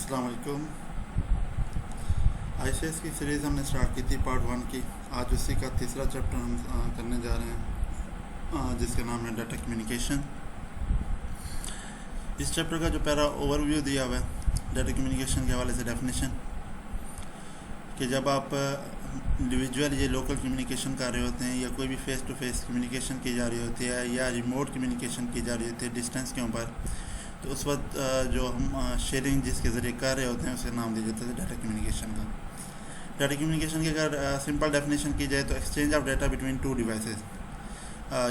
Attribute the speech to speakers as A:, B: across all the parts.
A: अस्सलाम वालेकुम। आईसीएस की सीरीज़ हमने स्टार्ट की थी पार्ट 1 की। आज उसी का तीसरा चैप्टर हम करने जा रहे हैं जिसका नाम है डाटा कम्युनिकेशन। इस चैप्टर का जो पहला ओवरव्यू दिया हुआ है डाटा कम्युनिकेशन के हवाले से डेफिनेशन कि जब आप इंडिविजुअल ये लोकल कम्युनिकेशन कर रहे होते हैं या कोई भी फेस टू फेस कम्युनिकेशन की जा रही होती है या रिमोट कम्युनिकेशन की जा रही होती है डिस्टेंस के ऊपर, तो उस वक्त जो हम शेयरिंग जिसके ज़रिए कर रहे होते हैं उसे नाम दिया जाता है डाटा कम्युनिकेशन का। डाटा कम्युनिकेशन की अगर सिंपल डेफिनेशन की जाए तो exchange of data between two devices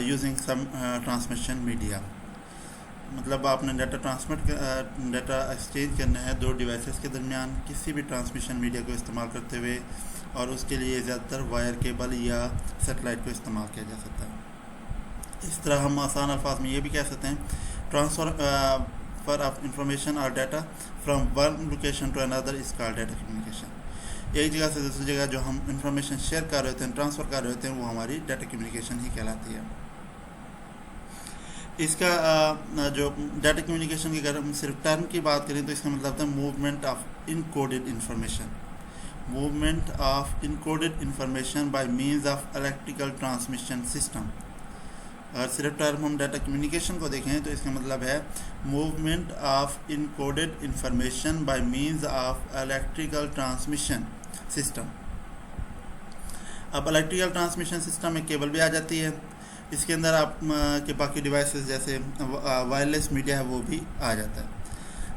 A: using some transmission media. मतलब आपने डाटा एक्सचेंज करना है दो डिवाइसेस के दरमियान किसी भी ट्रांसमिशन मीडिया को इस्तेमाल करते हुए, और उसके लिए ज़्यादातर वायर केबल या सेटेलाइट को इस्तेमाल किया जा सकता है। इस तरह हम आसान अल्फाज में ये भी कह सकते हैं ट्रांसफ़र ऑफ इंफॉर्मेशन और data from one location to another is called data communication. एक जगह से दूसरी जगह जो हम इंफॉर्मेशन शेयर कर रहे होते हैं, ट्रांसफ़र कर रहे होते हैं, वो हमारी डाटा कम्युनिकेशन ही कहलाती है। इसका जो डाटा कम्युनिकेशन की अगर हम सिर्फ टर्म की बात करें तो इसका मतलब होता है movement of encoded information, movement of encoded information bye means of electrical transmission system. अगर सिर्फ टर्म हम डाटा कम्युनिकेशन को देखें तो इसका मतलब है movement of encoded information bye means of electrical transmission system. अब इलेक्ट्रिकल ट्रांसमिशन सिस्टम में केबल भी आ जाती है, इसके अंदर आप के बाकी डिवाइसेस जैसे वायरलेस मीडिया है वो भी आ जाता है।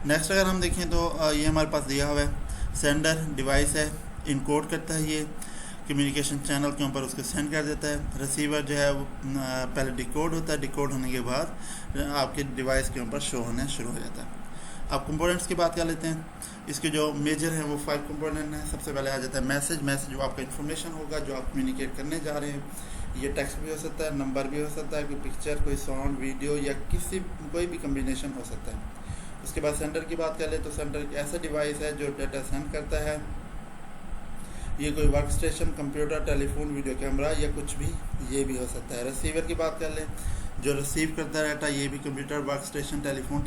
A: नेक्स्ट अगर हम देखें तो ये हमारे पास दिया हुआ है सेंडर डिवाइस है, इनकोड करता है ये कम्युनिकेशन चैनल के ऊपर, उसको सेंड कर देता है। रिसीवर जो है वो पहले डिकोड होता है, डिकोड होने के बाद आपके डिवाइस के ऊपर शो होना शुरू हो जाता है। अब कंपोनेंट्स की बात कर लेते हैं। इसके जो मेजर हैं वो 5 कंपोनेंट हैं। सबसे पहले आ जाता है मैसेज जो आपका इन्फॉर्मेशन होगा जो आप कम्युनिकेट करने जा रहे हैं। ये टेक्स्ट भी हो सकता है, नंबर भी हो सकता है, कोई पिक्चर, कोई साउंड, वीडियो या कोई भी कम्बिनेशन हो सकता है। उसके बाद सेंडर की बात कर ले तो सेंडर एक ऐसा डिवाइस है जो डाटा सेंड करता है। ये कोई work station, computer, telephone, video camera या कुछ भी ये भी हो सकता है। रिसीवर की बात कर लें जो रिसीव करता है डाटा, ये भी computer, work station, telephone,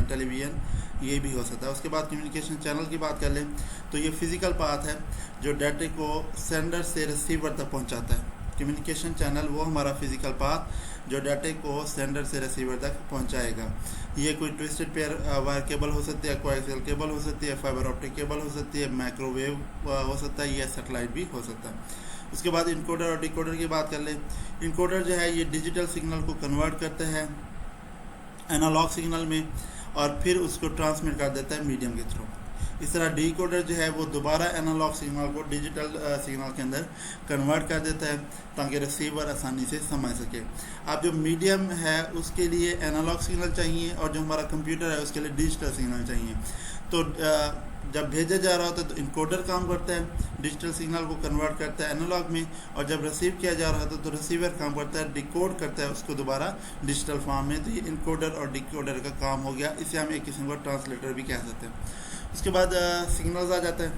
A: television ये भी हो सकता है। उसके बाद कम्युनिकेशन चैनल की बात कर लें तो ये फिज़िकल पाथ है जो डाटे को सेंडर से रिसीवर तक पहुंचाता है। कम्युनिकेशन चैनल वो हमारा फिज़िकल पाथ जो डाटे को सेंडर से रिसीवर तक पहुंचाएगा। ये कोई ट्विस्टेड पेयर वायर केबल हो सकती है, कोएक्सियल केबल हो सकती है, फाइबर ऑप्टिक केबल हो सकती है, माइक्रोवेव हो सकता है या सेटेलाइट भी हो सकता है। उसके बाद इनकोडर और डिकोडर की बात कर लें। इनकोडर जो है ये डिजिटल सिग्नल को कन्वर्ट करता है एनालॉग सिग्नल में और फिर उसको ट्रांसमिट कर देता है मीडियम के थ्रू। इस तरह डिकोडर जो है वो दोबारा एनालॉग सिग्नल को डिजिटल सिग्नल के अंदर कन्वर्ट कर देता है ताकि रिसीवर आसानी से समझ सके। अब जो मीडियम है उसके लिए एनालॉग सिग्नल चाहिए और जो हमारा कंप्यूटर है उसके लिए डिजिटल सिग्नल चाहिए। तो जब भेजा जा रहा होता है तो इनकोडर काम करता है, डिजिटल सिग्नल को कन्वर्ट करता है एनालॉग में, और जब रिसीव किया जा रहा होता है तो रिसीवर काम करता है, डिकोड करता है उसको दोबारा डिजिटल फॉर्म में। तो ये इनकोडर और डिकोडर का काम हो गया। इसे हम एक किस्म का ट्रांसलेटर भी कह सकते हैं। उसके बाद सिग्नल्स आ जाता है।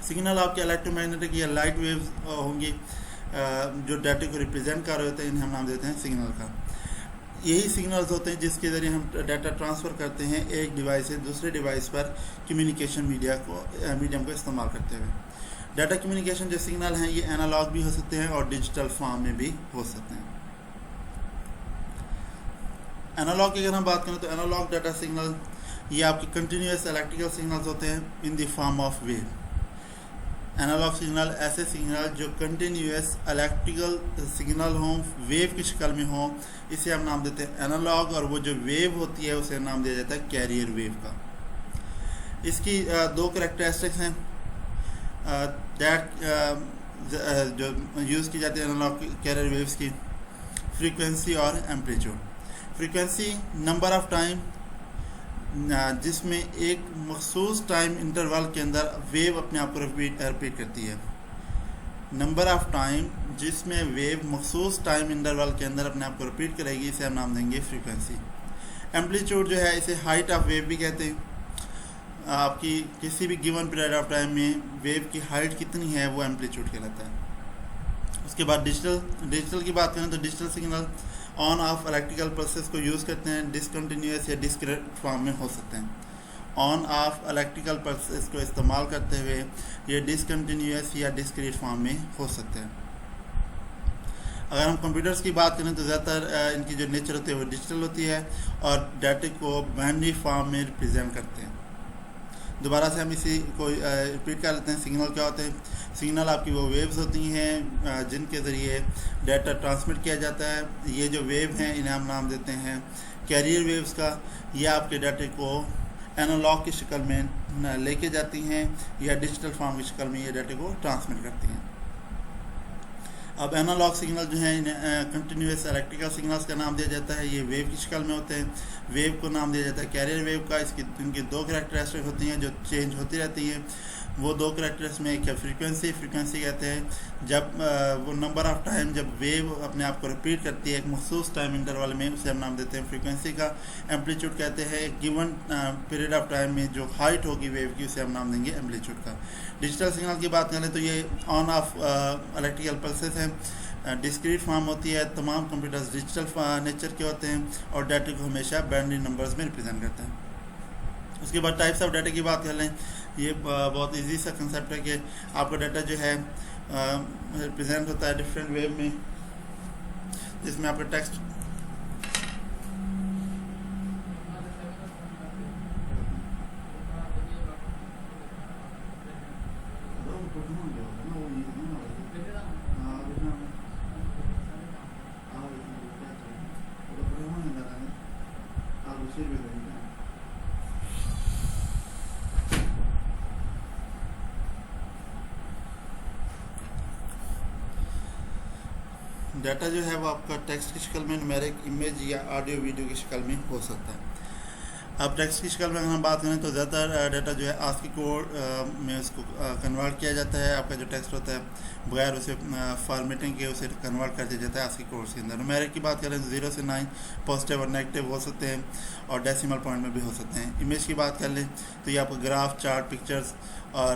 A: सिग्नल आपके इलेक्ट्रोमैग्नेटिक या लाइट वेव्स होंगी जो डाटा को रिप्रेजेंट कर रहे होते हैं, इन्हें हम नाम देते हैं सिग्नल का। यही सिग्नल्स होते हैं जिसके ज़रिए हम डाटा ट्रांसफ़र करते हैं एक डिवाइस से दूसरे डिवाइस पर कम्युनिकेशन मीडियम को इस्तेमाल करते हुए। डाटा कम्युनिकेशन जो सिग्नल हैं ये एनालॉग भी हो सकते हैं और डिजिटल फॉर्म में भी हो सकते हैं। एनालॉग की अगर हम बात करें तो एनालॉग डाटा सिग्नल ये आपके कंटिन्यूस इलेक्ट्रिकल सिग्नल्स होते हैं in the form of wave. Analog signal ऐसे सिग्नल जो कंटिन्यूस इलेक्ट्रिकल सिग्नल हों, वेव की शक्ल में हों, इसे हम नाम देते हैं एनालॉग। और वो जो वेव होती है उसे नाम दिया जाता है कैरियर वेव का। इसकी दो कैरेक्टरिस्टिक्स हैं जो यूज़ की जाती है एनालॉग कैरियर वेव्स की, फ्रीक्वेंसी और amplitude. Frequency number of time जिसमें एक मखसूस टाइम इंटरवल के अंदर वेव अपने आप को रिपीट करती है। नंबर ऑफ टाइम जिसमें वेव मखसूस टाइम इंटरवल के अंदर अपने आप को रिपीट करेगी, इसे हम नाम देंगे फ्रीक्वेंसी। एम्पलीट्यूड जो है इसे हाइट ऑफ वेव भी कहते हैं। आपकी किसी भी गिवन पीरियड ऑफ टाइम में वेव की हाइट कितनी है वो एम्पलीट्यूड कहलाता है। उसके बाद डिजिटल की बात करें तो digital signal on off electrical process को यूज़ करते हैं, डिसकंटिन्यूस या डिस्क्रीट फॉर्म में हो सकते हैं। ऑन ऑफ इलेक्ट्रिकल पल्सेस को इस्तेमाल करते हुए ये डिसकंटिन्यूस या डिस्क्रीट फॉर्म में हो सकते हैं। अगर हम कंप्यूटर्स की बात करें तो ज़्यादातर इनकी जो नेचर होती है वो डिजिटल होती है और डाटा को बाइनरी फॉर्म में रिप्रेजेंट करते हैं। दोबारा से हम इसी को रिपीट कर लेते हैं। सिग्नल क्या होते हैं? सिग्नल आपकी वो वेव्स होती हैं जिनके ज़रिए डाटा ट्रांसमिट किया जाता है। ये जो वेव हैं इन्हें हम नाम देते हैं कैरियर वेव्स का। ये आपके डाटे को एनालॉग की शक्ल में लेके जाती हैं या डिजिटल फॉर्म की शक्ल में ये डाटे को ट्रांसमिट करती हैं। अब एनालॉग सिग्नल जो है इन्हें कंटिन्यूस इलेक्ट्रिकल सिग्नल्स का नाम दिया जाता है। ये वेव की शक्ल में होते हैं। वेव को नाम दिया जाता है कैरियर वेव का। इनकी दो करैक्टरिस्टिक होती हैं जो चेंज होती रहती हैं। वो दो करैक्टरिस्टिक्स में एक है फ्रीक्वेंसी कहते हैं जब वो नंबर ऑफ टाइम जब वेव अपने आप को रिपीट करती है एक मखसूस टाइम इंटरवल में, उसे हम नाम देते हैं फ्रीक्वेंसी का। एम्पलीट्यूड कहते हैं एक गिवन पीरियड ऑफ टाइम में जो हाइट होगी वेव की उसे हम नाम देंगे एम्पलीट्यूड का। डिजिटल सिग्नल की बात करें तो ये ऑन ऑफ इलेक्ट्रिकल पल्सेस हैं। डिस्क्रीट फॉर्म होती है। तमाम कंप्यूटर्स डिजिटल नेचर के होते हैं और डाटा को हमेशा बाइनरी नंबर्स में रिप्रेजेंट करते हैं। उसके बाद टाइप्स ऑफ डाटा की बात कर लें। ये बहुत इजी सा कंसेप्ट है कि आपका डाटा जो है रिप्रेजेंट होता है डिफरेंट वे में, जिसमें आपका टेक्स्ट डाटा जो है वो आपका टेक्स्ट की शक्ल में, न्यूमेरिक, इमेज या ऑडियो वीडियो की शक्ल में हो सकता है। अब टेक्स्ट की शक्ल में अगर हम बात करें तो ज़्यादातर डाटा जो है ASCII कोड में उसको कन्वर्ट किया जाता है। आपका जो टेक्स्ट होता है बगैर उसे फॉर्मेटिंग के उसे कन्वर्ट कर दिया जाता है ASCII कोड्स के अंदर। न्यूमेरिक की बात करें तो 0 से 9 पॉजिटिव और नेगेटिव हो सकते हैं और डेसिमल पॉइंट में भी हो सकते हैं। इमेज की बात कर लें तो ये आपका ग्राफ, चार्ट, पिक्चर्स और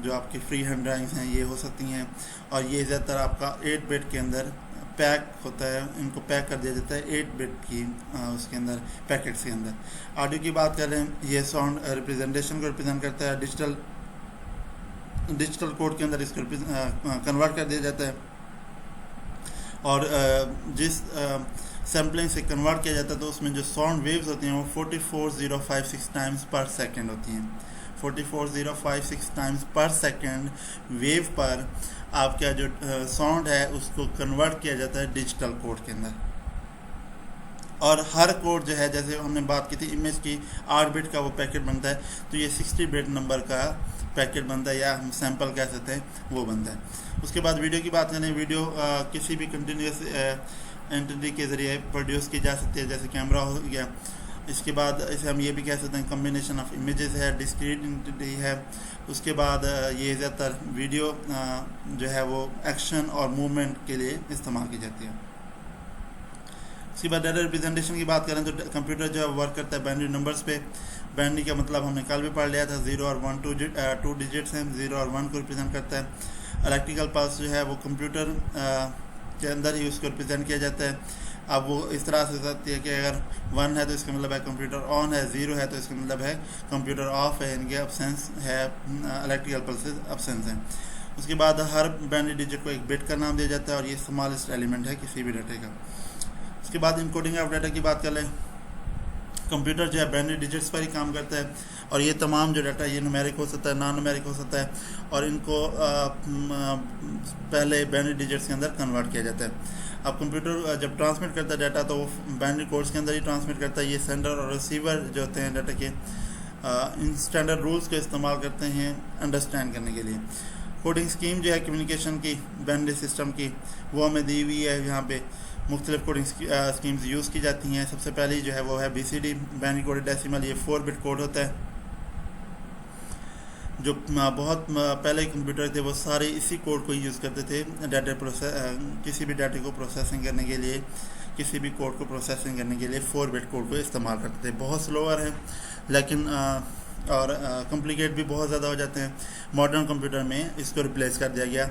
A: जो आपकी फ्री हैंड ड्राइंग्स हैं ये हो सकती हैं। और ये ज़्यादातर आपका 8 बिट के अंदर पैक होता है। इनको पैक कर दिया जाता है 8 बिट की उसके अंदर पैकेट्स के अंदर। ऑडियो की बात करें ये साउंड रिप्रेजेंटेशन को रिप्रेजेंट करता है। डिजिटल कोड के अंदर इसको कन्वर्ट कर दिया जाता है और जिस सैम्पलिंग से कन्वर्ट किया जाता है तो उसमें जो साउंड वेव्स होती हैं वो 44056 टाइम्स पर सेकेंड होती हैं। 44056 टाइम्स पर सेकेंड वेव पर आपका जो साउंड है उसको कन्वर्ट किया जाता है डिजिटल कोड के अंदर। और हर कोड जो है, जैसे हमने बात की थी इमेज की, 8 बिट का वो पैकेट बनता है तो ये 60 बिट नंबर का पैकेट बनता है या हम सैम्पल कह सकते हैं वो बनता है। उसके बाद वीडियो की बात करें, वीडियो किसी भी कंटिन्यूस एंटिटी के ज़रिए प्रोड्यूस की जा सकती है, जैसे कैमरा हो गया। इसके बाद इसे हम ये भी कह सकते हैं कम्बिनेशन ऑफ इमेजेस है, डिस्क्रीट एंटिटी है। उसके बाद ये ज़्यादातर वीडियो जो है वो एक्शन और मूवमेंट के लिए इस्तेमाल की जाती है। उसके बाद डाटा रिप्रेजेंटेशन की बात करें तो कंप्यूटर जो है वर्क करता है बाइनरी नंबर्स पे। बाइनरी का मतलब हमने कल भी पढ़ लिया था, 0 और 1 टू डिजिट्स हैं, 0 और 1 को रिप्रेजेंट करता है। इलेक्ट्रिकल पल्स जो है वो कंप्यूटर के अंदर ही उसको रिप्रेजेंट किया जाता है। अब वो इस तरह से सकती है कि अगर 1 है तो इसका मतलब है कंप्यूटर ऑन है, 0 है तो इसका मतलब है कंप्यूटर ऑफ है, इनके अब्सेंस है, इलेक्ट्रिकल पल्सेस अब्सेंस हैं। उसके बाद हर बाइनरी डिजिट को एक बिट का नाम दिया जाता है और ये स्मॉलेस्ट एलिमेंट है किसी भी डाटे का। उसके बाद इनकोडिंग ऑफ डाटा की बात कर लें, कंप्यूटर जो है बाइनरी डिजिट्स पर ही काम करता है और ये तमाम जो डाटा ये न्यूमेरिक हो सकता है, नॉन न्यूमेरिक हो सकता है और इनको पहले बाइनरी डिजिट्स के अंदर कन्वर्ट किया जाता है। अब कंप्यूटर जब ट्रांसमिट करता है डाटा तो वो बाइनरी कोड्स के अंदर ही ट्रांसमिट करता है। ये सेंडर और रिसीवर जो होते हैं डाटा के इन स्टैंडर्ड रूल्स का इस्तेमाल करते हैं अंडरस्टैंड करने के लिए। कोडिंग स्कीम जो है कम्युनिकेशन की बाइनरी सिस्टम की वो हमें दी हुई है। यहाँ पे मुख्तलिफ कोडिंग स्कीम्स यूज़ की जाती हैं। सबसे पहली जो है वो है BCD, बाइनरी कोडेड डेसिमल। ये 4 बिट कोड होता है। जो बहुत पहले कंप्यूटर थे वो सारे इसी कोड को यूज़ करते थे किसी भी डाटे को प्रोसेसिंग करने के लिए, किसी भी कोड को प्रोसेसिंग करने के लिए 4 बिट कोड को इस्तेमाल करते थे। बहुत स्लोअर है लेकिन और कॉम्प्लिकेट भी बहुत ज़्यादा हो जाते हैं। मॉडर्न कंप्यूटर में इसको रिप्लेस कर दिया गया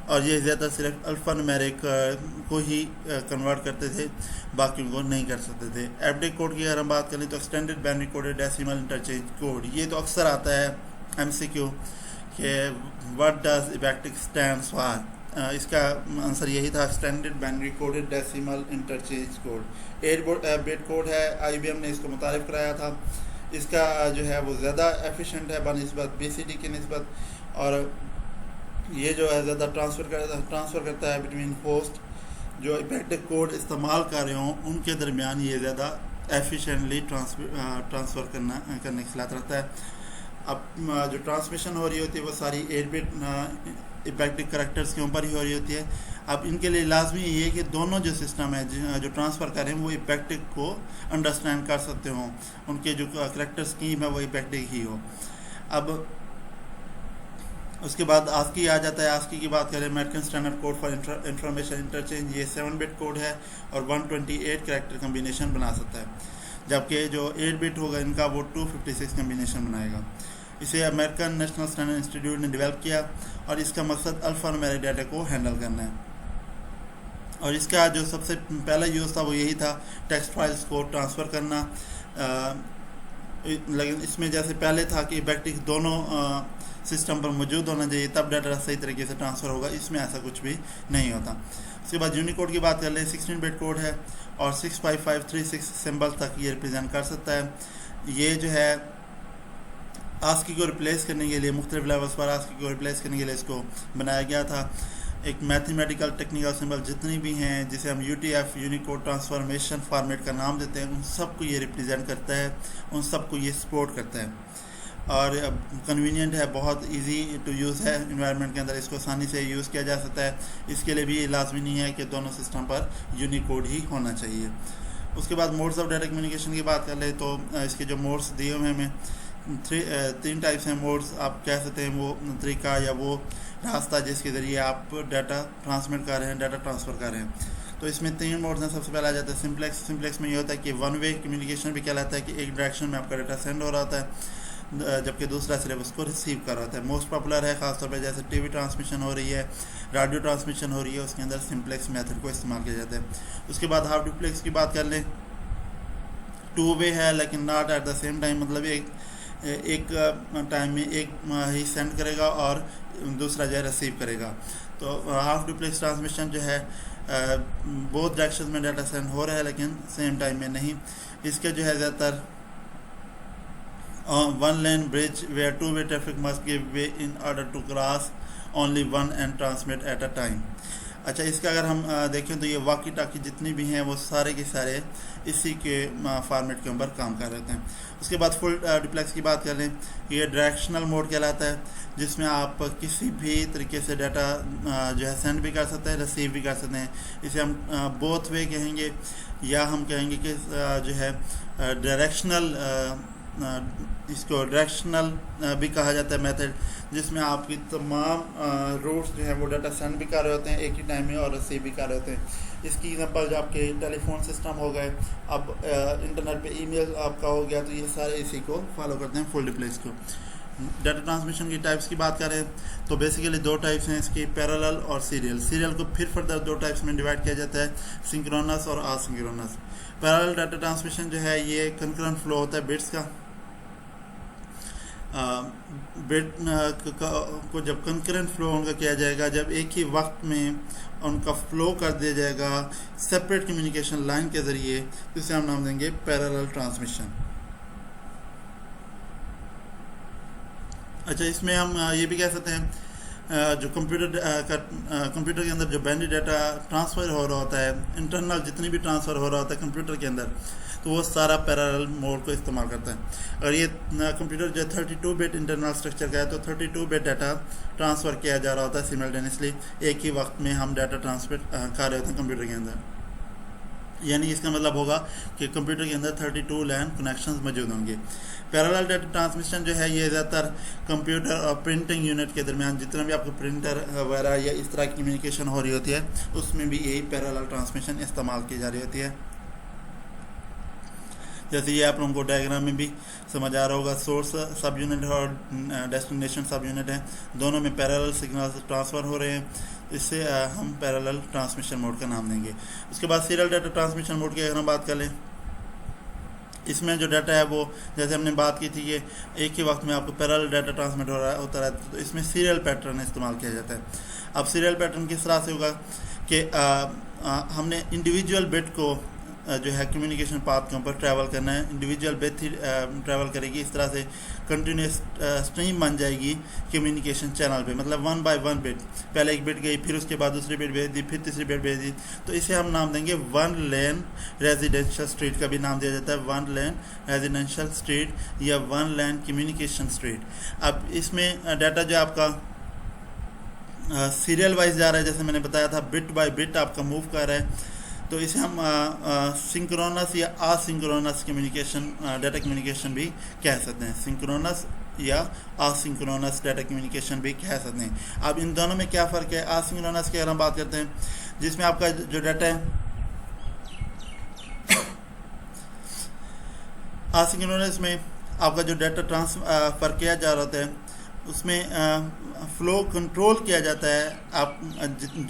A: और ये ज़्यादा सिर्फ अल्फ़ा न्यूमेरिक को ही कन्वर्ट करते थे, बाकियों को नहीं कर सकते थे। एफडी कोड की अगर हम बात करें तो extended binary coded decimal interchange code, ये तो अक्सर आता है MCQ कि व्हाट डज इबैक्टिक स्टैंड्स फॉर। इसका आंसर यही था, extended binary coded decimal interchange code. 8 bit code है, IBM ने इसको मुतारिफ कराया था। इसका जो है वो ज़्यादा एफिशिएंट है बनिस्बत BCD की नस्बत, और ये जो है ज़्यादा ट्रांसफ़र करता है बिटवीन होस्ट जो इफेक्टिव कोड इस्तेमाल कर रहे हों उनके दरमियान, ये ज़्यादा एफिशिएंटली ट्रांसफ़र करने की सलाहियत रखता है। अब जो ट्रांसमिशन हो रही होती है वो सारी 8 बिट इफेक्टिव करैक्टर्स के ऊपर ही हो रही होती है। अब इनके लिए लाजमी ये है कि दोनों जो सिस्टम है जो ट्रांसफ़र कर रहे हैं वो इफेक्टिव को अंडरस्टैंड कर सकते हों, उनके जो करैक्टर स्कीम है वो इफेक्टिव ही हो। अब उसके बाद ASCII आ जाता है। ASCII की बात करें, American standard code for information interchange, ये 7 बिट कोड है और 128 करैक्टर कम्बिनेशन बना सकता है, जबकि जो 8 बिट होगा इनका वो 256 कम्बिनेशन बनाएगा। इसे अमेरिकन नेशनल स्टैंडर्ड इंस्टीट्यूट ने डेवलप किया और इसका मकसद अल्फ़ा न्यूमेरिक डाटा को हैंडल करना है। और इसका जो सबसे पहला यूज़ था वो यही था, टेक्स्ट फाइल्स को ट्रांसफ़र करना। लेकिन इसमें जैसे पहले था कि इफेक्टिव दोनों सिस्टम पर मौजूद होना चाहिए तब डाटा सही तरीके से ट्रांसफ़र होगा, इसमें ऐसा कुछ भी नहीं होता। उसके बाद यूनिकोड की बात कर लें, 16 बिट कोड है और 65536 सिंबल तक ये रिप्रेजेंट कर सकता है। ये जो है ASCII को रिप्लेस करने के लिए, मुख्तलिफ लेवल्स पर ASCII को रिप्लेस करने के लिए इसको बनाया गया था। एक मैथमेटिकल टेक्निकल सिंबल जितनी भी हैं, जिसे हम UTF यूनिकोड ट्रांसफॉर्मेशन फॉर्मेट का नाम देते हैं, उन सबको ये रिप्रेजेंट करता है, उन सबको ये सपोर्ट करता है और कन्वीनियंट है, बहुत इजी टू यूज़ है। इन्वायरमेंट के अंदर इसको आसानी से यूज़ किया जा सकता है। इसके लिए भी लाजमी नहीं है कि दोनों सिस्टम पर यूनिकोड ही होना चाहिए। उसके बाद मोड्स ऑफ डाटा कम्युनिकेशन की बात कर ले तो इसके जो मोड्स दिए हुए हमें 3 टाइप्स हैं मोड्स, आप कह सकते हैं वो तरीका या वो रास्ता जिसके ज़रिए आप डाटा ट्रांसमिट कर रहे हैं, डाटा ट्रांसफ़र कर रहे हैं। तो इसमें 3 मोड्स हैं। सबसे पहला आ जाता है सिंप्लेक्स। सिंप्लेक्स में ये होता है कि 1 वे कम्युनिकेशन भी कहलाता है कि एक डायरेक्शन में आपका डाटा सेंड हो रहा होता है, जबकि दूसरा सिर्फ उसको रिसीव कर रहा होता है। मोस्ट पॉपुलर है ख़ासतौर पर जैसे TV ट्रांसमिशन हो रही है, रेडियो ट्रांसमिशन हो रही है, उसके अंदर सिंप्लेक्स मेथड को इस्तेमाल किया जाता है। उसके बाद हाफ डुप्लेक्स की बात कर लें, 2 वे है लेकिन not at the same time, मतलब एक टाइम में एक ही सेंड करेगा और दूसरा जो है रिसीव करेगा। तो हाफ डुप्लेक्स ट्रांसमिशन जो है बोथ डायरेक्शन में डाटा सेंड हो रहा है लेकिन सेम टाइम में नहीं। इसके जो है ज़्यादातर 1 lane bridge where 2 way traffic must give way in order to cross only 1 and transmit at a time. अच्छा, इसका अगर हम देखें तो ये वाकी टाकी जितनी भी हैं वो सारे के सारे इसी के फॉर्मेट के ऊपर काम कर रहे हैं। उसके बाद फुल डुप्लेक्स की बात कर लें, ये डायरेक्शनल मोड कहलाता है, जिसमें आप किसी भी तरीके से डाटा जो है सेंड भी कर सकते हैं, रिसीव भी कर सकते हैं। इसे हम बोथ वे कहेंगे या हम कहेंगे कि जो है डायरेक्शनल, इसको डायरेक्शनल भी कहा जाता है मेथड, जिसमें आपकी तमाम रूट्स जो है वो डाटा सेंड भी कर रहे होते हैं एक ही टाइम में और रिसीव भी कर रहे होते हैं। इसकी एग्जांपल जो आपके टेलीफोन सिस्टम हो गए, अब इंटरनेट पे ईमेल आपका हो गया, तो ये सारे इसी को फॉलो करते हैं, फुल डुप्लेक्स को। डाटा ट्रांसमिशन की टाइप्स की बात करें तो बेसिकली 2 टाइप्स हैं इसकी, पैरेलल और सीरियल। सीरियल को फिर फर्दर 2 टाइप्स में डिवाइड किया जाता है, सिंक्रोनस और असिंक्रोनस। पैरेलल डाटा ट्रांसमिशन जो है ये कंकरेंट फ्लो होता है बिट्स का। बिट को जब कंकरेंट फ्लो उनका किया जाएगा, जब एक ही वक्त में उनका फ्लो कर दिया जाएगा सेपरेट कम्युनिकेशन लाइन के ज़रिए, जिसे हम नाम देंगे पैरेलल ट्रांसमिशन। अच्छा, इसमें हम ये भी कह सकते हैं जो कंप्यूटर के अंदर जो बाइनरी डाटा ट्रांसफ़र हो रहा होता है, इंटरनल जितनी भी ट्रांसफ़र हो रहा होता है कंप्यूटर के अंदर, तो वो सारा पैरेलल मोड को इस्तेमाल करता है। और ये कंप्यूटर जो 32 बिट इंटरनल स्ट्रक्चर का है, तो 32 बिट डाटा ट्रांसफ़र किया जा रहा होता है सिमल्टेनियसली, एक ही वक्त में हम डाटा ट्रांसफर कर रहे होते हैं कंप्यूटर के अंदर। यानी इसका मतलब होगा कि कंप्यूटर के अंदर 32 लैन कनेक्शंस मौजूद होंगे। पैरेलल डाटा ट्रांसमिशन जो है ये ज़्यादातर कंप्यूटर और प्रिंटिंग यूनिट के दरमियान जितना भी आपको प्रिंटर वगैरह या इस तरह की कम्युनिकेशन हो रही होती है, उसमें भी यही पैरेलल ट्रांसमिशन इस्तेमाल की जा रही होती है। जैसे ये आप लोगों को डायग्राम में भी समझ आ रहा होगा, सोर्स सब यूनिट और डेस्टिनेशन सब यूनिट है, दोनों में पैरेलल सिग्नल्स ट्रांसफ़र हो रहे हैं। इससे हम पैरेलल ट्रांसमिशन मोड का नाम देंगे। उसके बाद सीरियल डाटा ट्रांसमिशन मोड की अगर हम बात कर लें, इसमें जो डाटा है वो जैसे हमने बात की थी कि एक ही वक्त में आपको पैरेलल डाटा ट्रांसमिट होता रहता है, तो इसमें सीरियल पैटर्न इस्तेमाल किया जाता है। अब सीरियल पैटर्न किस तरह से होगा कि हमने इंडिविजुअल बिट को जो है कम्युनिकेशन पाथ के ऊपर ट्रैवल करना है, इंडिविजुअल बिट ही ट्रैवल करेगी। इस तरह से कंटिन्यूस स्ट्रीम बन जाएगी कम्युनिकेशन चैनल पे, मतलब 1 बाय 1 बिट, पहले एक बिट गई, फिर उसके बाद दूसरी बिट भेज दी, फिर तीसरी बिट भेज दी, तो इसे हम नाम देंगे 1 लेन रेजिडेंशियल स्ट्रीट का भी नाम दिया जाता है, 1 लेन रेजिडेंशियल स्ट्रीट या 1 लेन कम्युनिकेशन स्ट्रीट। अब इसमें डाटा जो आपका सीरियल वाइज जा रहा है, जैसे मैंने बताया था बिट बाय बिट आपका मूव कर रहा है, तो इसे हम सिंक्रोनस या असिंक्रोनस कम्युनिकेशन डाटा कम्युनिकेशन भी कह सकते हैं, सिंक्रोनस या असिंक्रोनस डाटा कम्युनिकेशन भी कह सकते हैं। अब इन दोनों में क्या फ़र्क है? असिंक्रोनस की अगर हम बात करते हैं, जिसमें आपका जो डाटा है असिंक्रोनस में आपका जो डाटा ट्रांसफ़र किया जा रहा होता है उसमें फ़्लो कंट्रोल किया जाता है। आप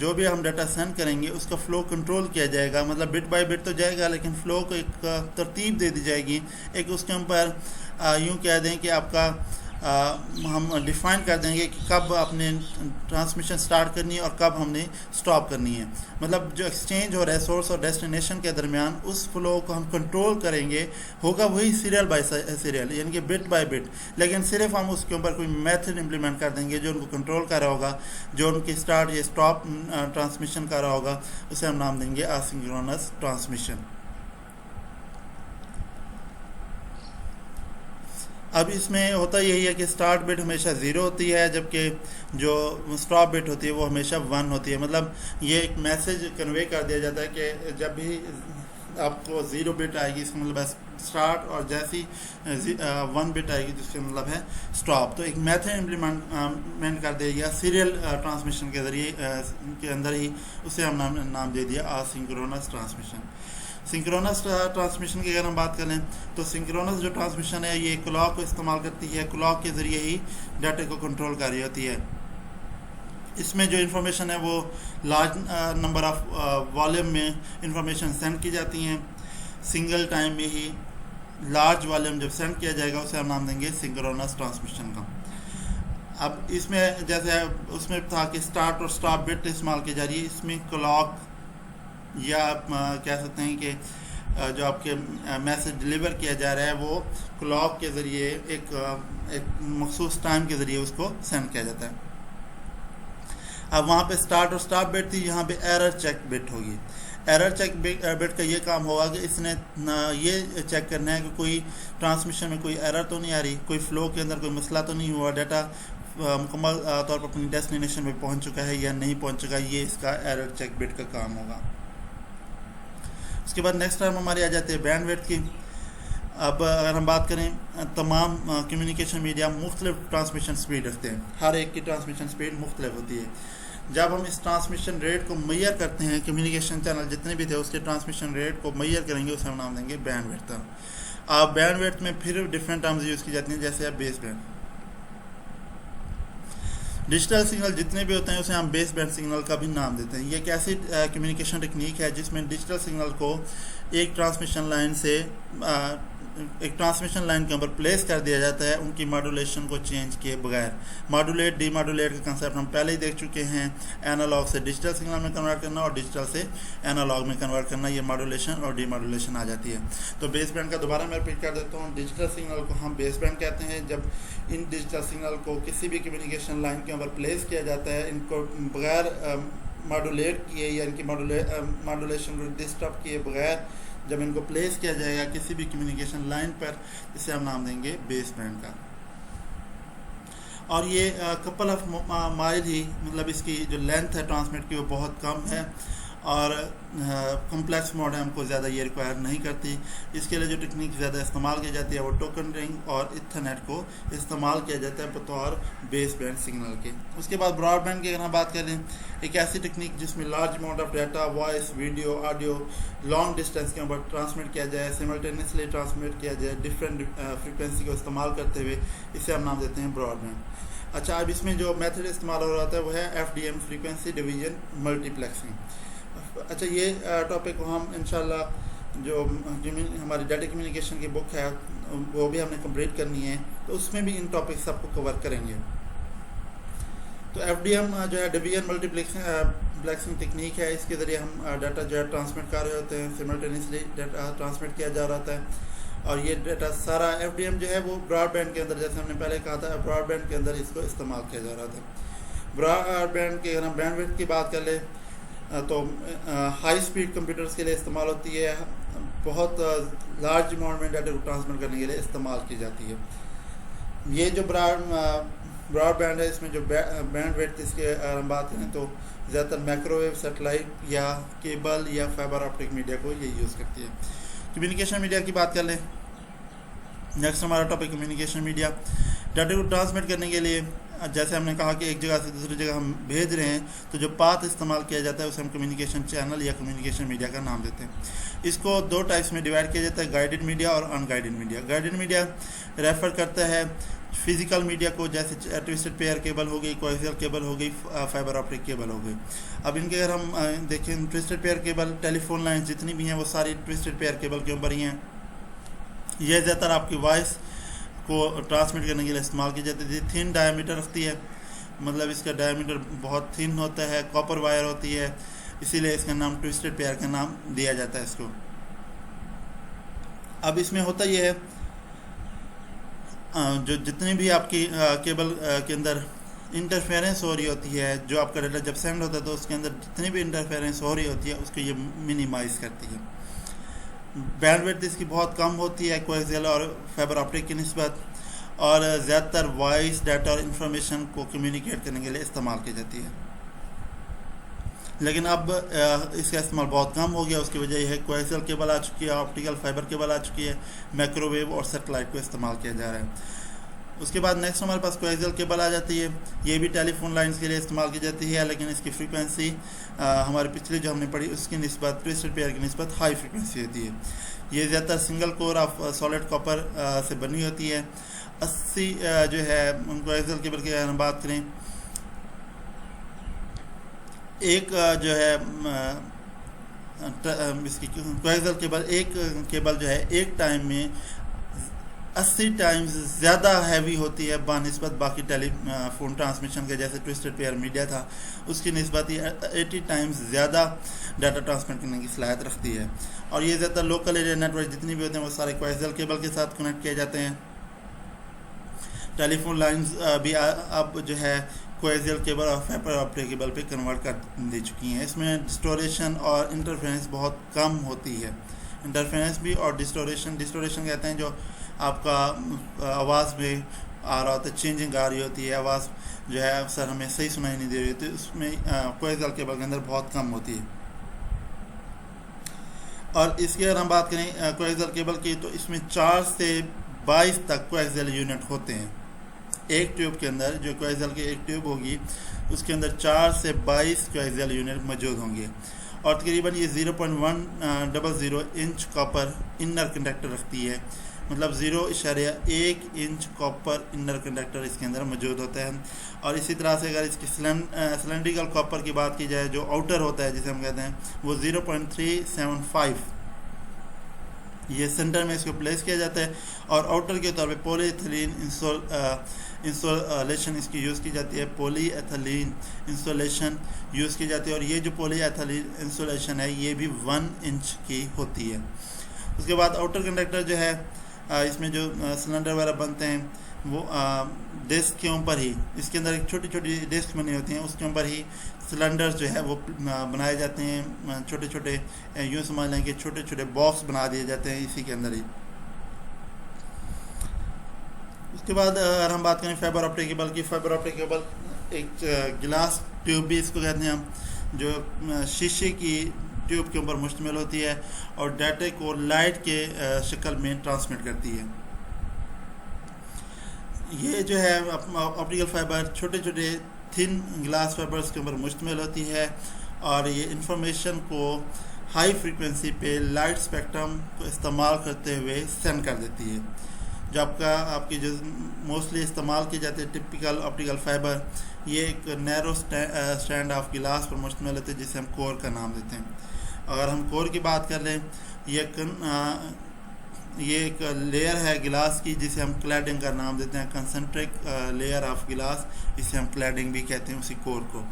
A: जो भी हम डाटा सेंड करेंगे उसका फ़्लो कंट्रोल किया जाएगा, मतलब बिट बाय बिट तो जाएगा लेकिन फ़्लो को एक तरतीब दे दी जाएगी। एक उसके ऊपर यूँ कह दें कि आपका हम डिफ़ाइन कर देंगे कि कब आपने ट्रांसमिशन स्टार्ट करनी है और कब हमने स्टॉप करनी है, मतलब जो एक्सचेंज हो रहा है सोर्स और डेस्टिनेशन के दरमियान उस फ्लो को हम कंट्रोल करेंगे। होगा वही सीरियल बाय सीरियल यानी कि बिट बाय बिट, लेकिन सिर्फ हम उसके ऊपर कोई मेथड इम्प्लीमेंट कर देंगे जो उनको कंट्रोल कर रहा होगा, जो उनकी स्टार्ट या स्टॉप ट्रांसमिशन कर रहा होगा, उसे हम नाम देंगे असिंक्रोनस ट्रांसमिशन। अब इसमें होता यही है कि स्टार्ट बिट हमेशा 0 होती है, जबकि जो स्टॉप बिट होती है वो हमेशा 1 होती है। मतलब ये एक मैसेज कन्वे कर दिया जाता है कि जब भी आपको 0 बिट आएगी इसका मतलब है स्टार्ट, और जैसी 1 बिट आएगी जिसका मतलब है स्टॉप। तो एक मेथड इम्प्लीमेंट कर दिया गया सीरियल ट्रांसमिशन के ज़रिए के अंदर ही, उसे हम नाम दे दिया असिंक्रोनस ट्रांसमिशन। सिंक्रोनस ट्रांसमिशन की अगर हम बात करें तो सिंक्रोनस जो ट्रांसमिशन है ये क्लॉक को इस्तेमाल करती है, क्लॉक के ज़रिए ही डाटा को कंट्रोल कर रही होती है। इसमें जो इन्फॉर्मेशन है वो लार्ज नंबर ऑफ वॉल्यूम में इंफॉर्मेशन सेंड की जाती हैं, सिंगल टाइम में ही लार्ज वॉल्यूम जब सेंड किया जाएगा उसे हम नाम देंगे सिंक्रोनस ट्रांसमिशन का। अब इसमें जैसे उसमें था कि स्टार्ट और स्टॉप बिट इस्तेमाल की जा रही है, इसमें क्लॉक या आप कह सकते हैं कि जो आपके मैसेज डिलीवर किया जा रहा है वो क्लॉक के ज़रिए एक मखसूस टाइम के ज़रिए उसको सेंड किया जाता है। अब वहाँ पे स्टार्ट और स्टॉप बिट थी, यहाँ पे एरर चेक बिट होगी। एरर चेक बिट का ये काम होगा कि इसने ये चेक करना है कि कोई ट्रांसमिशन में कोई एरर तो नहीं आ रही, कोई फ़्लो के अंदर कोई मसला तो नहीं हुआ, डाटा मुकम्मल तौर पर अपनी डेस्टिनेशन में पहुँच चुका है या नहीं पहुँच चुका, ये इसका एरर चेक बिट का काम होगा। उसके बाद नेक्स्ट टर्म हमारी आ जाती है बैंडविड्थ की। अब अगर हम बात करें, तमाम कम्युनिकेशन मीडिया मुख्तलिफ ट्रांसमिशन स्पीड रखते हैं, हर एक की ट्रांसमिशन स्पीड मुख्तलिफ होती है। जब हम इस ट्रांसमिशन रेट को मैयर करते हैं, कम्युनिकेशन चैनल जितने भी थे उसके ट्रांसमिशन रेट को मैयर करेंगे, उसे हम नाम देंगे बैंडविड्थ। अब बैंडविड्थ में फिर डिफरेंट टर्म्स यूज़ की जाती हैं, जैसे अब बेस बैंड। डिजिटल सिग्नल जितने भी होते हैं उसे हम बेस बैंड सिग्नल का भी नाम देते हैं। ये एक ऐसी कम्युनिकेशन टेक्निक है जिसमें डिजिटल सिग्नल को एक ट्रांसमिशन लाइन से एक ट्रांसमिशन लाइन के ऊपर प्लेस कर दिया जाता है, उनकी मॉड्यूलेशन को चेंज किए बगैर। मॉड्यूलेट डीमॉड्यूलेट का कंसेप्ट हम पहले ही देख चुके हैं, एनालॉग से डिजिटल सिग्नल में कन्वर्ट करना और डिजिटल से एनालॉग में कन्वर्ट करना, ये मॉड्यूलेशन और डीमॉड्यूलेशन आ जाती है। तो बेस बैंड का दोबारा मैं रिपीट कर देता हूँ, डिजिटल सिग्नल को हम बेस बैंड कहते हैं जब इन डिजिटल सिग्नल को किसी भी कम्युनिकेशन लाइन के ऊपर प्लेस किया जाता है, इनको बगैर मॉड्यूलेट किए या इनकी मॉड्यूलेशन को डिस्टर्ब किए बगैर जब इनको प्लेस किया जाएगा किसी भी कम्युनिकेशन लाइन पर, इसे हम नाम देंगे बेस बैंड का। और ये कपल ऑफ माइल ही, मतलब इसकी जो लेंथ है ट्रांसमिट की वो बहुत कम है और कम्प्लेक्स मॉडेम को ज़्यादा ये रिक्वायर नहीं करती। इसके लिए जो टेक्निक ज़्यादा इस्तेमाल की जाती है वो टोकन रिंग और इथरनेट को इस्तेमाल किया जाता है बतौर बेस बैंड सिग्नल के। उसके बाद ब्रॉडबैंड की अगर हम बात करें, एक ऐसी टेक्निक जिसमें large amount of data, voice, video, audio long distance के ऊपर ट्रांसमिट किया जाए, सिमल्टेनियसली ट्रांसमिट किया जाए डिफरेंट फ्रिक्वेंसी को इस्तेमाल करते हुए, इसे हम नाम देते हैं ब्रॉडबैंड। अच्छा, अब इसमें जो मेथड इस्तेमाल हो रहा है वो है FDM, फ्रीक्वेंसी डिवीजन मल्टीप्लेक्सिंग। अच्छा, ये टॉपिक को हम इंशाल्लाह जो हमारी डाटा कम्युनिकेशन की बुक है वो भी हमने कंप्लीट करनी है, तो उसमें भी इन टॉपिक सबको कवर करेंगे। तो FDM जो है डिवीजन मल्टीप्लेक्सिंग टेक्निक है, इसके ज़रिए हम डाटा जो है ट्रांसमिट कर रहे होते हैं, सिमल्टेनियसली डाटा ट्रांसमिट किया जा रहा है। और ये डाटा सारा FDM जो है वो ब्रॉडबैंड के अंदर, जैसे हमने पहले कहा था, ब्रॉडबैंड के अंदर इसको इस्तेमाल किया जा रहा था। ब्रॉडबैंड के अगर हम बैंडविड्थ की बात कर ले तो हाई स्पीड कंप्यूटर्स के लिए इस्तेमाल होती है, बहुत लार्ज अमाउंट में डाटा को ट्रांसमिट करने के लिए इस्तेमाल की जाती है। ये जो ब्रॉडबैंड है, इसमें जो बैंडविड्थ इसके अगर हम बात करें तो ज़्यादातर माइक्रोवेव, सैटेलाइट या केबल या फाइबर ऑप्टिक मीडिया को ये यूज़ करती है। कम्युनिकेशन मीडिया की बात कर लें, नेक्स्ट हमारा टॉपिक कम्युनिकेशन मीडिया। डाटा को ट्रांसमिट करने के लिए जैसे हमने कहा कि एक जगह से दूसरी जगह हम भेज रहे हैं, तो जो पाथ इस्तेमाल किया जाता है उसे हम कम्युनिकेशन चैनल या कम्युनिकेशन मीडिया का नाम देते हैं। इसको दो टाइप्स में डिवाइड किया जाता है, गाइडेड मीडिया और unguided media. Guided media refer करता है फिजिकल मीडिया को, जैसे ट्विस्टेड पेयर केबल हो गई, कोएक्सियल केबल हो गई, फाइबर ऑप्टिक केबल हो गई। अब इनके अगर हम देखें, twisted pair cable, telephone line जितनी भी हैं वो सारी ट्विस्टेड पेयर केबल के ऊपर ही हैं। ये ज़्यादातर आपकी वॉइस को ट्रांसमिट करने के लिए इस्तेमाल की जाती है। थिन डायमीटर रखती है, मतलब इसका डायमीटर बहुत थिन होता है, कॉपर वायर होती है, इसीलिए इसका नाम ट्विस्टेड पेयर का नाम दिया जाता है इसको। अब इसमें होता यह है, जो जितनी भी आपकी केबल के अंदर इंटरफेरेंस हो रही होती है, जो आपका डाटा जब सेंड होता है तो उसके अंदर जितनी भी इंटरफेरेंस हो रही होती है उसको ये मिनिमाइज करती है। बैंडविड्थ इसकी बहुत कम होती है कोएक्सियल और फाइबर ऑप्टिक की निस्बत, और ज़्यादातर वॉइस, डाटा और इंफॉर्मेशन को कम्युनिकेट करने के लिए इस्तेमाल की जाती है। लेकिन अब इसका इस्तेमाल बहुत कम हो गया। उसकी वजह यह है कोएक्सियल केबल आ चुकी है, ऑप्टिकल फाइबर केबल आ चुकी है, माइक्रोवेव और सैटेलाइट को इस्तेमाल किया जा रहा है। उसके बाद नेक्स्ट हमारे पास कोएक्सियल केबल आ जाती है। ये भी टेलीफोन लाइंस के लिए इस्तेमाल की जाती है, लेकिन इसकी फ्रीक्वेंसी हमारे पिछले जो हमने पढ़ी उसकी निस्बत, ट्विस्टेड पेयर की निस्बत हाई फ्रीक्वेंसी होती है। ये ज़्यादातर single core of solid copper से बनी होती है। 80 जो है कोएक्सियल केबल की हम बात करें, एक जो है इसकी कोएक्सियल केबल, एक केबल जो है एक टाइम में 80 टाइम्स ज़्यादा हैवी होती है बानिस्बत बाकी टेलीफोन ट्रांसमिशन के, जैसे ट्विस्टेड पेयर मीडिया था उसकी निस्बत ये 80 टाइम्स ज़्यादा डाटा ट्रांसमिट करने की सलाहियत रखती है। और ये ज़्यादातर लोकल एरिया नेटवर्क जितनी भी होते हैं वो सारे कोएक्सियल केबल के साथ कनेक्ट किए जाते हैं। टेलीफोन लाइंस भी अब जो है कोएक्सियल केबल और फाइबर ऑप्टिक केबल पे कन्वर्ट कर दे चुकी हैं। इसमें डिस्टोरेशन और इंटरफेरेंस बहुत कम होती है। इंटरफेरेंस भी और डिस्टोरेशन कहते हैं जो आपका आवाज़ में आ रहा होता है, चेंजिंग आ रही होती है, आवाज़ जो है अक्सर हमें सही सुनाई नहीं दे रही होती, उसमें कोएक्सियल केबल के अंदर बहुत कम होती है। और इसकी अगर हम बात करें कोएक्सियल केबल की, तो इसमें 4 से 22 तक कोएक्सियल यूनिट होते हैं। एक ट्यूब के अंदर जो कोएक्सियल की एक ट्यूब होगी उसके अंदर 4 से 22 कोएक्सियल यूनिट मौजूद होंगे, और तकरीबन ये 0.100 इंच कॉपर इनर कंडक्टर रखती है, मतलब 0.1 इंच कॉपर इनर कंडक्टर इसके अंदर मौजूद होता है। और इसी तरह से अगर इसकी सिलेंड्रिकल कॉपर की बात की जाए, जो आउटर होता है जिसे हम कहते हैं, वो 0.375 ये सेंटर में इसको प्लेस किया जाता है। और आउटर के तौर पे पॉलीएथिलीन इंसोलेशन इसकी यूज़ की जाती है, पॉलीएथिलीन इंसोलेशन यूज़ की जाती है। और ये जो पॉलीएथिलीन इंसोलेशन है ये भी 1 इंच की होती है। उसके बाद आउटर कंडक्टर जो है, इसमें जो सिलेंडर वगैरह बनते हैं वो डिस्क के ऊपर ही, इसके अंदर एक छोटी छोटी डिस्क बनी होती हैं, उसके ऊपर ही सिलेंडर्स जो है वो बनाए जाते हैं। छोटे छोटे यूँ समझ लें कि छोटे छोटे बॉक्स बना दिए जाते हैं इसी के अंदर ही। उसके बाद अगर हम बात करें फाइबर ऑप्टिक केबल की, फाइबर ऑप्टिक केबल एक गिलास ट्यूब भी इसको कहते हैं हम, जो शीशे की ट्यूब के ऊपर मुश्तमिल होती है और डाटा को लाइट के शक्ल में ट्रांसमिट करती है। ये जो है ऑप्टिकल फाइबर छोटे छोटे थिन ग्लास फाइबर्स के ऊपर मुश्तमिल होती है, और ये इंफॉर्मेशन को हाई फ्रीक्वेंसी पे लाइट स्पेक्ट्रम को इस्तेमाल करते हुए सेंड कर देती है। जो आपकी जो मोस्टली इस्तेमाल की जाती है टिपिकल ऑप्टिकल फाइबर, ये एक नैरो स्टैंड ऑफ गिलास पर मुश्तमिल होती है जिसे हम कोर का नाम देते हैं। अगर हम कोर की बात कर लें, ये एक लेयर है गिलास की जिसे हम क्लैडिंग का नाम देते हैं, कंसंट्रिक लेयर ऑफ गिलास, इसे हम क्लैडिंग भी कहते हैं उसी कोर को।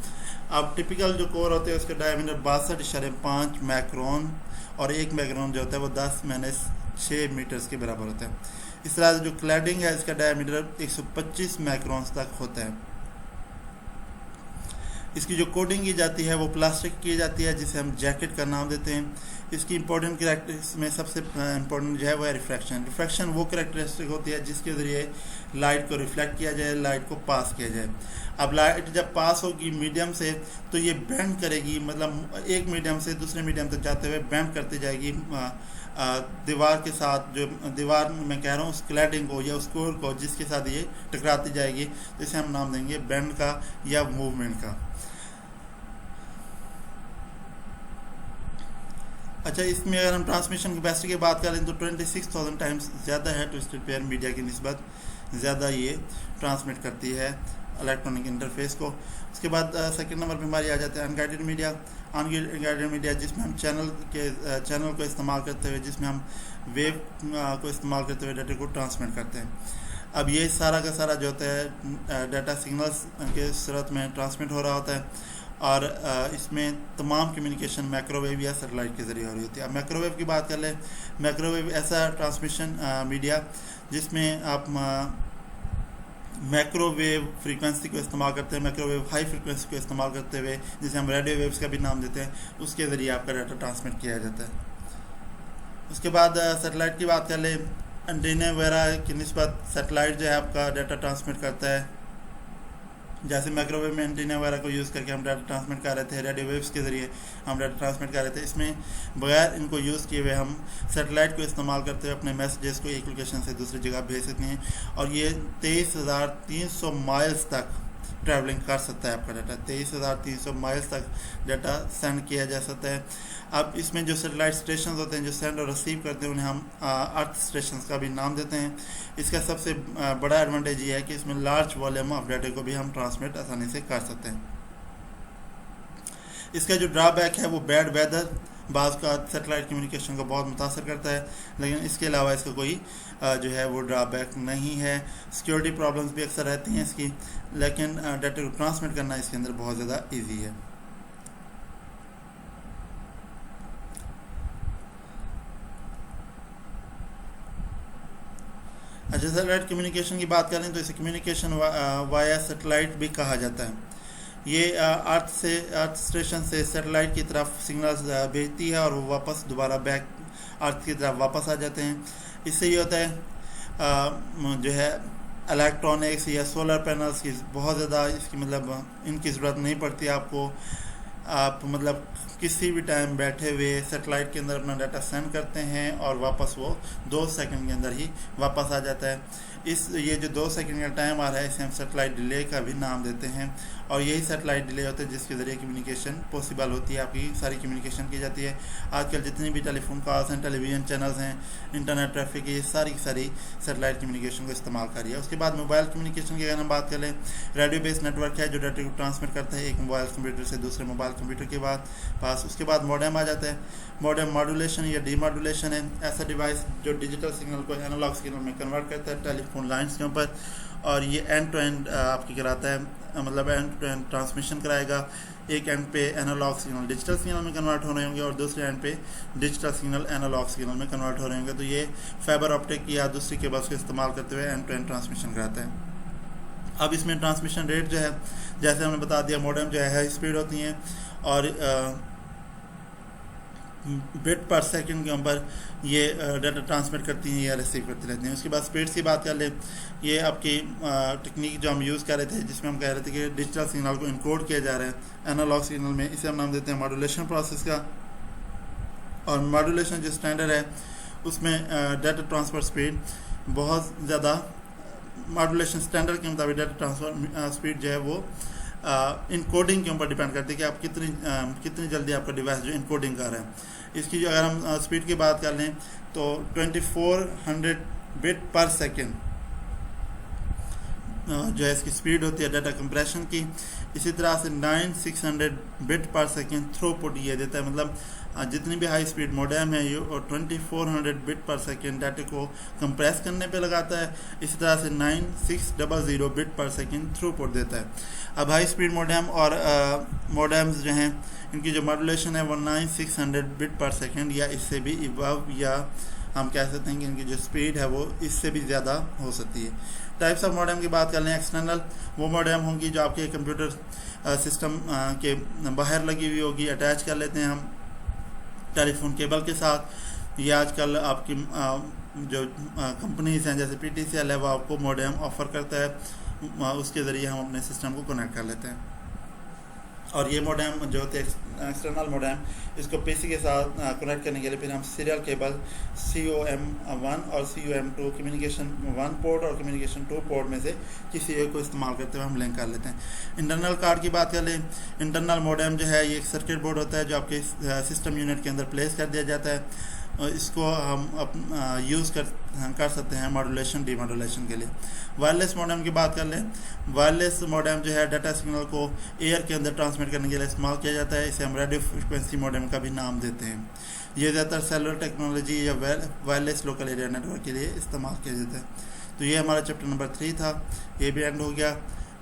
A: अब टिपिकल जो कोर होते हैं उसका डायमीटर 62.5 मैक्रोन और 1 मैक्रोन जो होता है वो 10⁻6 मीटर्स के बराबर होता है। इस तरह से जो क्लैडिंग है इसका डायमीटर 125 मैक्रोन्स तक होता है। इसकी जो कोटिंग की जाती है वो प्लास्टिक की जाती है जिसे हम जैकेट का नाम देते हैं। इसकी इंपॉर्टेंट कैरेक्टरिस्टिक्स में सबसे इंपॉर्टेंट जो है वो है रिफ्रैक्शन। रिफ्रैक्शन वो कैरेक्टरिस्टिक होती है जिसके ज़रिए लाइट को रिफ्लेक्ट किया जाए, लाइट को पास किया जाए। अब लाइट जब पास होगी मीडियम से तो ये बेंड करेगी, मतलब एक मीडियम से दूसरे मीडियम तक जाते हुए बेंड करती जाएगी दीवार के साथ, जो दीवार मैं कह रहा हूँ उस क्लैडिंग को या उस कोर को जिसके साथ ये टकराती जाएगी, तो इसे हम नाम देंगे बेंड का या मूवमेंट का। अच्छा, इसमें अगर हम ट्रांसमिशन कैपेसिटी की बात करें तो 26,000 टाइम्स ज़्यादा है ट्विस्टेड पेयर मीडिया की निस्बत, ज़्यादा ये ट्रांसमिट करती है इलेक्ट्रॉनिक इंटरफेस को। उसके बाद सेकंड नंबर पे हमारी आ जाता है अनगाइडेड मीडिया। अनगाइडेड मीडिया जिसमें हम चैनल को इस्तेमाल करते हुए, जिसमें हम वेव को इस्तेमाल करते हुए डाटा को ट्रांसमिट करते हैं। अब ये सारा का सारा जो होता है डाटा सिग्नल्स के सूरत में ट्रांसमिट हो रहा होता है और इसमें तमाम कम्युनिकेशन माइक्रोवेव या सैटेलाइट के ज़रिए हो रही होती है। अब माइक्रोवेव की बात कर लें, माइक्रोवेव ऐसा ट्रांसमिशन मीडिया जिसमें आप माइक्रोवेव फ्रीक्वेंसी को इस्तेमाल करते हैं, माइक्रोवेव हाई फ्रीक्वेंसी को इस्तेमाल करते हुए, जिसे हम रेडियो वेव्स का भी नाम देते हैं, उसके ज़रिए आपका डाटा ट्रांसमिट किया जाता है। उसके बाद सैटेलाइट की बात कर लें, एंटीना वगैरह की निस्बत सैटेलाइट जो है आपका डाटा ट्रांसमिट करता है। जैसे माइक्रोवेव में एंटीना वगैरह को यूज़ करके हम डाटा ट्रांसमिट कर रहे थे, रेडियो वेव्स के ज़रिए हम डाटा ट्रांसमिट कर रहे थे। इसमें बगैर इनको यूज़ किए हुए हम सैटेलाइट को इस्तेमाल करते हुए अपने मैसेजेस को एक लोकेशन से दूसरी जगह भेज सकते हैं और ये 23,300 माइल्स तक ट्रैवलिंग कर सकता है आपका डाटा। 23,300 माइल्स तक डाटा सेंड किया जा सकता है। अब इसमें जो सैटेलाइट स्टेशन होते हैं जो सेंड और रिसीव करते हैं उन्हें हम अर्थ स्टेशन का भी नाम देते हैं। इसका सबसे बड़ा एडवांटेज ये है कि इसमें लार्ज वॉल्यूम ऑफ डाटा को भी हम ट्रांसमिट आसानी से कर सकते हैं। इसका जो ड्रॉबैक है वो बैड वेदर बाज़ का सैटेलाइट कम्युनिकेशन को बहुत मुतासर करता है, लेकिन इसके अलावा इसका कोई जो है वो ड्रॉबैक नहीं है। सिक्योरिटी प्रॉब्लम्स भी अक्सर रहती हैं इसकी, लेकिन डाटा को ट्रांसमिट करना इसके अंदर बहुत ज़्यादा ईजी है। अच्छा, सैटेलाइट कम्युनिकेशन की बात करें तो इसे कम्युनिकेशन वाया सैटेलाइट भी कहा जाता है। ये अर्थ स्टेशन से सैटेलाइट की तरफ सिग्नल्स भेजती है और वो वापस दोबारा बैक अर्थ की तरफ वापस आ जाते हैं। इससे ये होता है जो है इलेक्ट्रॉनिक्स या सोलर पैनल्स की बहुत ज़्यादा इसकी मतलब इनकी ज़रूरत नहीं पड़ती आपको। आप मतलब किसी भी टाइम बैठे हुए सैटेलाइट के अंदर अपना डाटा सेंड करते हैं और वापस वो 2 सेकंड के अंदर ही वापस आ जाता है। ये जो 2 सेकंड का टाइम आ रहा है इसे हम सैटेलाइट डिले का भी नाम देते हैं और यही सैटेलाइट डिले होता है जिसके ज़रिए कम्युनिकेशन पॉसिबल होती है, आपकी सारी कम्युनिकेशन की जाती है। आजकल जितनी भी टेलीफोन कॉल्स हैं, टेलीविज़न चैनल्स हैं, इंटरनेट ट्रैफिक, ये सारी सैटेलाइट कम्युनिकेशन को इस्तेमाल कर रही है। उसके बाद मोबाइल कम्युनिकेशन की अगर हम बात करें, रेडियो बेस्ड नेटवर्क है जो डाटा को ट्रांसमिट करता है एक मोबाइल कंप्यूटर से दूसरे मोबाइल कंप्यूटर के पास। उसके बाद मॉडेम आ जाता है। मॉडेम मॉड्यूलेशन या डीमॉड्यूलेशन है ऐसा डिवाइस जो डिजिटल सिग्नल को एनालॉग सिग्नल में कन्वर्ट करता है टेलीफोन लाइंस के ऊपर, और ये एंड टू एंड आपकी कराता है, मतलब एंड टू एंड ट्रांसमिशन कराएगा। एक एंड पे एनालॉग सिग्नल डिजिटल सिग्नल में कन्वर्ट हो रहे होंगे और दूसरे एंड पे डिजिटल सिग्नल एनालॉग सिग्नल में कन्वर्ट हो रहे होंगे। तो ये फाइबर ऑप्टिक या दूसरी केबल्स को इस्तेमाल करते हुए एंड टू एंड ट्रांसमिशन कराता है। अब इसमें ट्रांसमिशन रेट जो है, जैसे हमने बता दिया, मॉडेम जो है हाई स्पीड होती हैं और बिट पर सेकंड के ऊपर ये डाटा ट्रांसमिट करती हैं या रिसीव करती रहती हैं। उसके बाद स्पीड की बात कर ले, ये आपकी टेक्निक जो हम यूज़ कर रहे थे जिसमें हम कह रहे थे कि डिजिटल सिग्नल को इनकोड किया जा रहा है एनालॉग सिग्नल में, इसे हम नाम देते हैं मॉड्यूलेशन प्रोसेस का। और मॉड्यूलेशन जो स्टैंडर्ड है उसमें डाटा ट्रांसफ़र स्पीड बहुत ज़्यादा, मॉड्यूलेशन स्टैंडर्ड के मुताबिक डाटा ट्रांसफ़र स्पीड जो है वो इनकोडिंग के ऊपर डिपेंड करती है कि आप कितनी जल्दी आपका डिवाइस जो इनकोडिंग कर रहा है। इसकी जो अगर हम स्पीड की बात कर लें तो 2400 बिट पर सेकेंड जो है इसकी स्पीड होती है डाटा कंप्रेशन की। इसी तरह से 9600 बिट पर सेकेंड थ्रूपुट ये देता है, मतलब जितनी भी हाई स्पीड मोडेम है ये और 2400 बिट पर सेकेंड डाटे को कंप्रेस करने पे लगाता है। इसी तरह से 9600 बिट पर सेकेंड थ्रूपुट देता है। अब हाई स्पीड मोडेम और मोडेम्स जो हैं इनकी जो मॉड्यूलेशन है वो 9600 बिट पर सेकेंड या इससे भी इवॉव, या हम कह सकते हैं कि इनकी जो स्पीड है वो इससे भी ज़्यादा हो सकती है। टाइप्स ऑफ मॉडेम की बात कर लें, एक्सटर्नल वो मॉडेम होंगी जो आपके कंप्यूटर सिस्टम के बाहर लगी हुई होगी, अटैच कर लेते हैं हम टेलीफोन केबल के साथ। ये आजकल आपकी जो कंपनीज हैं जैसे PTCL है वो आपको मॉडेम ऑफ़र करता है, उसके ज़रिए हम अपने सिस्टम को कनेक्ट कर लेते हैं। और ये मॉडेम जो होते हैं एक्सटर्नल मॉडेम, इसको PC के साथ कनेक्ट करने के लिए फिर हम सीरियल केबल COM1 और COM2 कम्युनिकेशन 1 पोर्ट और कम्युनिकेशन 2 पोर्ट में से किसी एक को इस्तेमाल करते हुए हम लिंक कर लेते हैं। इंटरनल कार्ड की बात कर लें, इंटरनल मॉडेम जो है ये एक सर्किट बोर्ड होता है जो आपके सिस्टम यूनिट के अंदर प्लेस कर दिया जाता है, और इसको हम यूज़ कर सकते हैं मॉड्यूलेशन डीमॉड्यूलेशन के लिए। वायरलेस मॉडेम की बात कर लें, वायरलेस मॉडेम जो है डाटा सिग्नल को एयर के अंदर ट्रांसमिट करने के लिए इस्तेमाल किया जाता है, इसे हम रेडियो फ्रिक्वेंसी मॉडेम का भी नाम देते हैं। ये ज़्यादातर सेलुलर टेक्नोलॉजी या वायरलेस लोकल एरिया नेटवर्क के लिए इस्तेमाल किया जाता है। तो ये हमारा चैप्टर नंबर 3 था, ये भी एंड हो गया।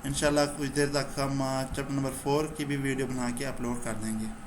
A: इंशाल्लाह कुछ देर तक हम चैप्टर नंबर 4 की भी वीडियो बना के अपलोड कर देंगे।